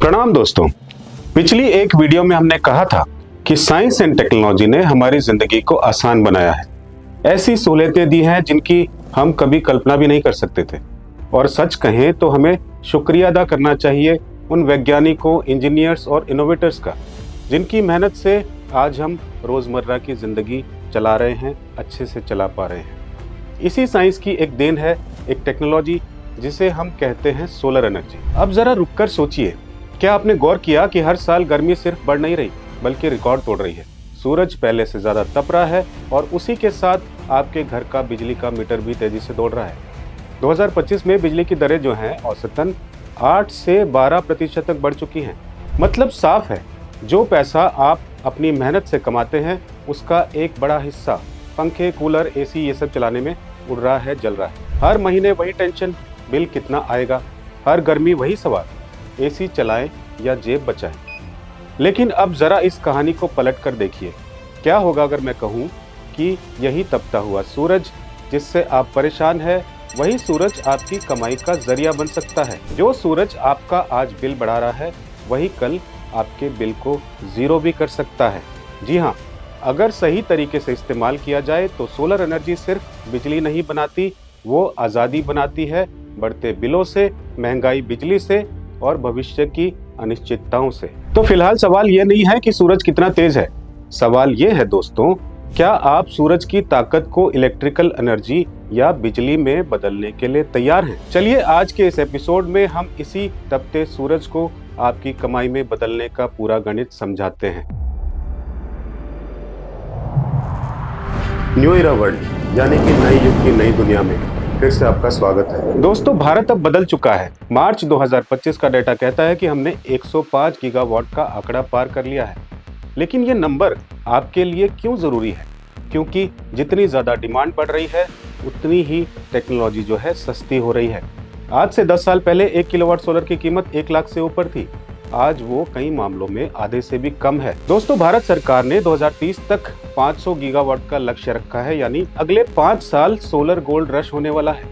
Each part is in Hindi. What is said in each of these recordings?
प्रणाम दोस्तों। पिछली एक वीडियो में हमने कहा था कि साइंस एंड टेक्नोलॉजी ने हमारी जिंदगी को आसान बनाया है। ऐसी सहूलियतें दी हैं जिनकी हम कभी कल्पना भी नहीं कर सकते थे। और सच कहें तो हमें शुक्रिया अदा करना चाहिए उन वैज्ञानिकों, इंजीनियर्स और इनोवेटर्स का, जिनकी मेहनत से आज हम रोजमर्रा की जिंदगी चला रहे हैं, अच्छे से चला पा रहे हैं। इसी साइंस की एक देन है एक टेक्नोलॉजी जिसे हम कहते हैं सोलर एनर्जी। अब जरा रुककर सोचिए, क्या आपने गौर किया कि हर साल गर्मी सिर्फ बढ़ नहीं रही बल्कि रिकॉर्ड तोड़ रही है। सूरज पहले से ज्यादा तप रहा है और उसी के साथ आपके घर का बिजली का मीटर भी तेजी से दौड़ रहा है। 2025 में बिजली की दरें जो हैं औसतन 8 से 12% तक बढ़ चुकी हैं। मतलब साफ है, जो पैसा आप अपनी मेहनत से कमाते हैं उसका एक बड़ा हिस्सा पंखे, कूलर, एसी ये सब चलाने में उड़ रहा है, जल रहा है। हर महीने वही टेंशन, बिल कितना आएगा। हर गर्मी वही सवाल, एसी चलाएं या जेब बचाएं। लेकिन अब जरा इस कहानी को पलट कर देखिए, क्या होगा अगर मैं कहूं कि यही तपता हुआ सूरज जिससे आप परेशान हैं, वही सूरज आपकी कमाई का जरिया बन सकता है। जो सूरज आपका आज बिल बढ़ा रहा है वही कल आपके बिल को जीरो भी कर सकता है। जी हाँ, अगर सही तरीके से इस्तेमाल किया जाए तो सोलर एनर्जी सिर्फ बिजली नहीं बनाती, वो आज़ादी बनाती है बढ़ते बिलों से, महंगाई बिजली से और भविष्य की अनिश्चितताओं से। तो फिलहाल सवाल ये नहीं है कि सूरज कितना तेज है, सवाल ये है दोस्तों, क्या आप सूरज की ताकत को इलेक्ट्रिकल एनर्जी या बिजली में बदलने के लिए तैयार हैं? चलिए आज के इस एपिसोड में हम इसी तपते सूरज को आपकी कमाई में बदलने का पूरा गणित समझाते हैं। न्यू इरा वर्ल्ड यानी कि नए युग की नई दुनिया में फिर से आपका स्वागत है। दोस्तों, भारत अब बदल चुका है। मार्च 2025 का डेटा कहता है कि हमने 105 गीगावाट का आंकड़ा पार कर लिया है। लेकिन ये नंबर आपके लिए क्यों जरूरी है? क्योंकि जितनी ज्यादा डिमांड बढ़ रही है उतनी ही टेक्नोलॉजी जो है सस्ती हो रही है। आज से 10 साल पहले 1 किलोवाट सोलर की कीमत 1 लाख से ऊपर थी, आज वो कई मामलों में आधे से भी कम है। दोस्तों, भारत सरकार ने 2030 तक 500 गीगावाट का लक्ष्य रखा है, यानी अगले 5 साल सोलर गोल्ड रश होने वाला है।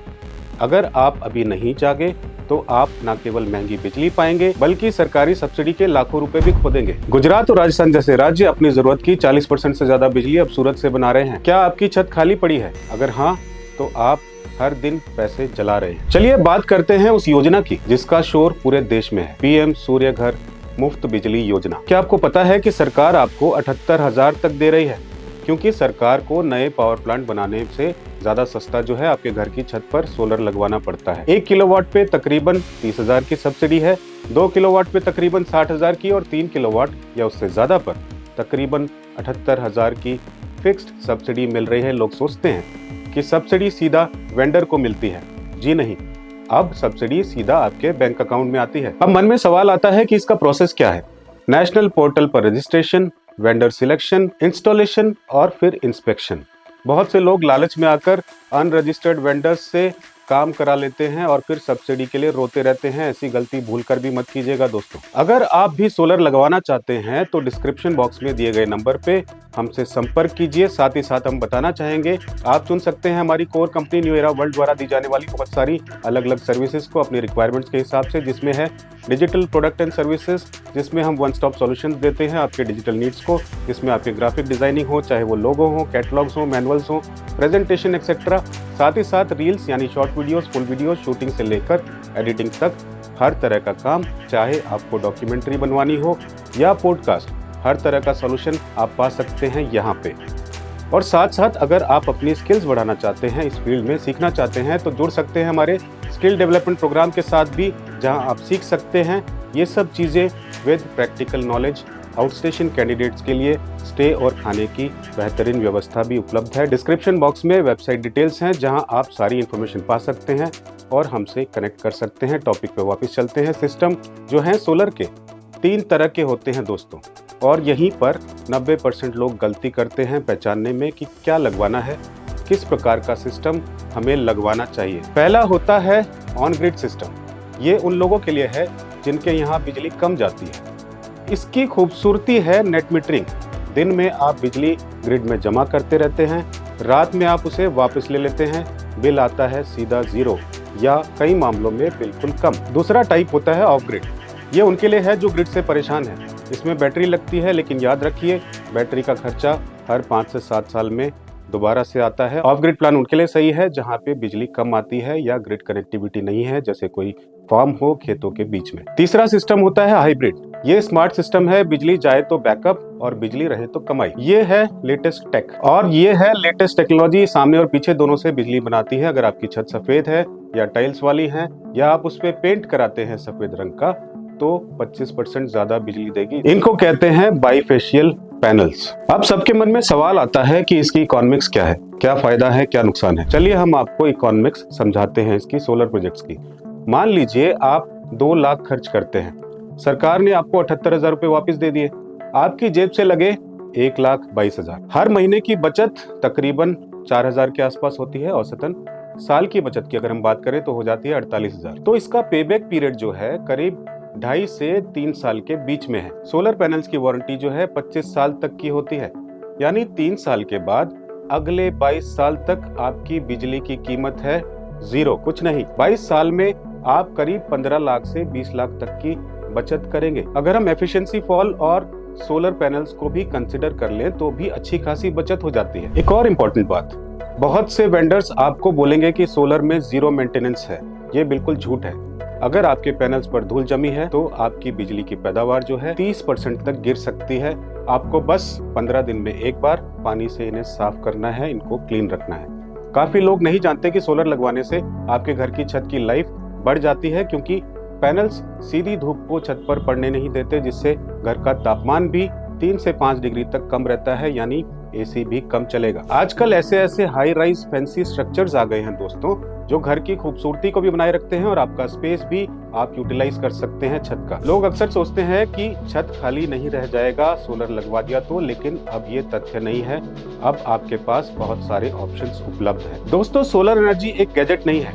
अगर आप अभी नहीं जागे तो आप न केवल महंगी बिजली पाएंगे बल्कि सरकारी सब्सिडी के लाखों रुपए भी खो देंगे। गुजरात और राजस्थान जैसे राज्य अपनी जरूरत की 40% से ज्यादा बिजली अब सूरज से बना रहे हैं। क्या आपकी छत खाली पड़ी है? अगर हाँ, तो आप हर दिन पैसे जला रहे हैं। चलिए बात करते हैं उस योजना की जिसका शोर पूरे देश में है, पीएम सूर्य घर मुफ्त बिजली योजना। क्या आपको पता है कि सरकार आपको 78,000 तक दे रही है? क्योंकि सरकार को नए पावर प्लांट बनाने से ज्यादा सस्ता जो है आपके घर की छत पर सोलर लगवाना पड़ता है। 1 किलोवाट पे तकरीबन 30,000 की सब्सिडी है, 2 किलोवाट पे तकरीबन 60,000 की और 3 किलोवाट या उससे ज्यादा पर तकरीबन 78,000 की फिक्स्ड सब्सिडी मिल रही है। लोग सोचते हैं कि सब्सिडी सीधा वेंडर को मिलती है। जी नहीं, अब सब्सिडी सीधा आपके बैंक अकाउंट में आती है। अब मन में सवाल आता है कि इसका प्रोसेस क्या है? नेशनल पोर्टल पर रजिस्ट्रेशन, वेंडर सिलेक्शन, इंस्टॉलेशन और फिर इंस्पेक्शन। बहुत से लोग लालच में आकर अनरजिस्टर्ड वेंडर्स से काम करा लेते हैं और फिर सब्सिडी के लिए रोते रहते हैं। ऐसी गलती भूलकर भी मत कीजिएगा दोस्तों। अगर आप भी सोलर लगवाना चाहते हैं तो डिस्क्रिप्शन बॉक्स में दिए गए नंबर पे हमसे संपर्क कीजिए। साथ ही साथ हम बताना चाहेंगे, आप चुन सकते हैं हमारी कोर कंपनी न्यू इरा वर्ल्ड द्वारा दी जाने वाली बहुत सारी अलग अलग सर्विसेज को अपनी रिक्वायरमेंट्स के हिसाब से, जिसमें है डिजिटल प्रोडक्ट एंड सर्विसेज, जिसमें हम वन स्टॉप सॉल्यूशंस देते हैं आपके डिजिटल नीड्स को, जिसमें आपके ग्राफिक डिजाइनिंग हो, चाहे वो लोगो हो, कैटलॉग्स हो, मैनुअल्स हो, प्रेजेंटेशन एक्सेट्रा। साथ ही साथ रील्स यानी short videos, full video shooting से लेकर एडिटिंग तक हर तरह का काम, चाहे आपको डॉक्यूमेंट्री बनवानी हो या पॉडकास्ट, हर तरह का सॉल्यूशन आप पा सकते हैं यहाँ पे। और साथ साथ अगर आप अपनी स्किल्स बढ़ाना चाहते हैं, इस फील्ड में सीखना चाहते हैं, तो जुड़ सकते हैं हमारे स्किल डेवलपमेंट प्रोग्राम के साथ भी, जहां आप सीख सकते हैं ये सब चीज़ें with practical knowledge. Outstation candidates के लिए स्टे और खाने की बेहतरीन व्यवस्था भी उपलब्ध है। डिस्क्रिप्शन बॉक्स में वेबसाइट डिटेल्स हैं जहां आप सारी इन्फॉर्मेशन पा सकते हैं और हमसे कनेक्ट कर सकते हैं। टॉपिक पे वापस चलते हैं। सिस्टम जो हैं सोलर के 3 तरह के होते हैं दोस्तों, और यहीं पर 90% लोग गलती करते हैं पहचानने में कि क्या लगवाना है, किस प्रकार का सिस्टम हमें लगवाना चाहिए। पहला होता है ऑन ग्रिड सिस्टम। ये उन लोगों के लिए है जिनके यहाँ बिजली कम जाती है। इसकी खूबसूरती है नेट मीटरिंग। दिन में आप बिजली ग्रिड में जमा करते रहते हैं, रात में आप उसे वापस ले लेते हैं, बिल आता है सीधा 0 या कई मामलों में बिल्कुल कम। दूसरा टाइप होता है ऑफ ग्रिड। ये उनके लिए है जो ग्रिड से परेशान है। इसमें बैटरी लगती है, लेकिन याद रखिए बैटरी का खर्चा हर 5 से 7 साल में दोबारा से आता है। ऑफ ग्रिड प्लान उनके लिए सही है जहां पे बिजली कम आती है या ग्रिड कनेक्टिविटी नहीं है, जैसे कोई फार्म हो खेतों के बीच में। तीसरा सिस्टम होता है हाइब्रिड। ये स्मार्ट सिस्टम है, बिजली जाए तो बैकअप और बिजली रहे तो कमाई। ये है लेटेस्ट टेक और ये है लेटेस्ट टेक्नोलॉजी। सामने और पीछे दोनों से बिजली बनाती है। अगर आपकी छत सफेद है या टाइल्स वाली है या आप उस पे पेंट कराते हैं सफेद रंग का, तो 25% ज्यादा बिजली देगी। इनको कहते हैं बाईफेशियल पैनल्स। अब सबके मन में सवाल आता है कि इसकी इकोनॉमिक्स क्या है, क्या फायदा है, क्या नुकसान है। चलिए हम आपको इकोनॉमिक्स समझाते हैं इसकी सोलर प्रोजेक्ट्स की। मान लीजिए आप 2 लाख खर्च करते हैं, सरकार ने आपको 78,000 रुपए वापस दे दिए, आपकी जेब से लगे 1,22,000। हर महीने की बचत तकरीबन 4,000 के आसपास होती है औसतन। साल की बचत की अगर हम बात करें तो हो जाती है 48,000। तो इसका पेबैक पीरियड जो है करीब 2.5 से 3 साल के बीच में है। सोलर पैनल्स की वारंटी जो है 25 साल तक की होती है, यानी 3 साल के बाद अगले 22 साल तक आपकी बिजली की कीमत है 0, कुछ नहीं। 22 साल में आप करीब 15 लाख से 20 लाख तक की बचत करेंगे। अगर हम एफिशिएंसी फॉल और सोलर पैनल्स को भी कंसिडर कर लें तो भी अच्छी खासी बचत हो जाती है। एक और इम्पोर्टेंट बात, बहुत से वेंडर्स आपको बोलेंगे कि सोलर में 0 मेंटेनेंस है। ये बिल्कुल झूठ है। अगर आपके पैनल्स पर धूल जमी है तो आपकी बिजली की पैदावार जो है 30% तक गिर सकती है। आपको बस 15 दिन में एक बार पानी से इन्हें साफ करना है, इनको क्लीन रखना है। काफी लोग नहीं जानते कि सोलर लगवाने से आपके घर की छत की लाइफ बढ़ जाती है, क्योंकि पैनल्स सीधी धूप को छत पर पड़ने नहीं देते, जिससे घर का तापमान भी 3 से 5 डिग्री तक कम रहता है, यानी एसी भी कम चलेगा। आजकल ऐसे हाई राइज फैंसी स्ट्रक्चर्स आ गए हैं दोस्तों, जो घर की खूबसूरती को भी बनाए रखते हैं और आपका स्पेस भी आप यूटिलाइज कर सकते हैं छत का। लोग अक्सर सोचते हैं कि छत खाली नहीं रह जाएगा सोलर लगवा दिया तो, लेकिन अब ये तथ्य नहीं है। अब आपके पास बहुत सारे ऑप्शंस उपलब्ध हैं। दोस्तों, सोलर एनर्जी एक गैजेट नहीं है,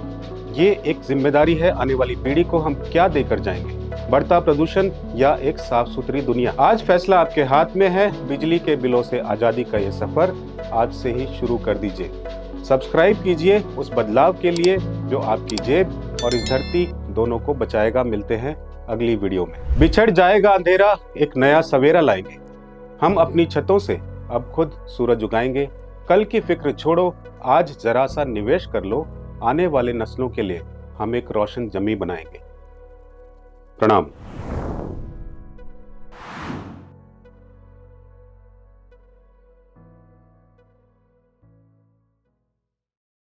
ये एक जिम्मेदारी है। आने वाली पीढ़ी को हम क्या देकर जाएंगे, बढ़ता प्रदूषण या एक साफ सुथरी दुनिया। आज फैसला आपके हाथ में है। बिजली के बिलों से आजादी का ये सफर आज से ही शुरू कर दीजिए। सब्सक्राइब कीजिए उस बदलाव के लिए जो आपकी जेब और इस धरती दोनों को बचाएगा। मिलते हैं अगली वीडियो में। बिछड़ जाएगा अंधेरा, एक नया सवेरा लाएंगे। हम अपनी छतों से अब खुद सूरज उगाएंगे। कल की फिक्र छोड़ो, आज जरा सा निवेश कर लो। आने वाले नस्लों के लिए हम एक रोशन जमी बनाएंगे। प्रणाम।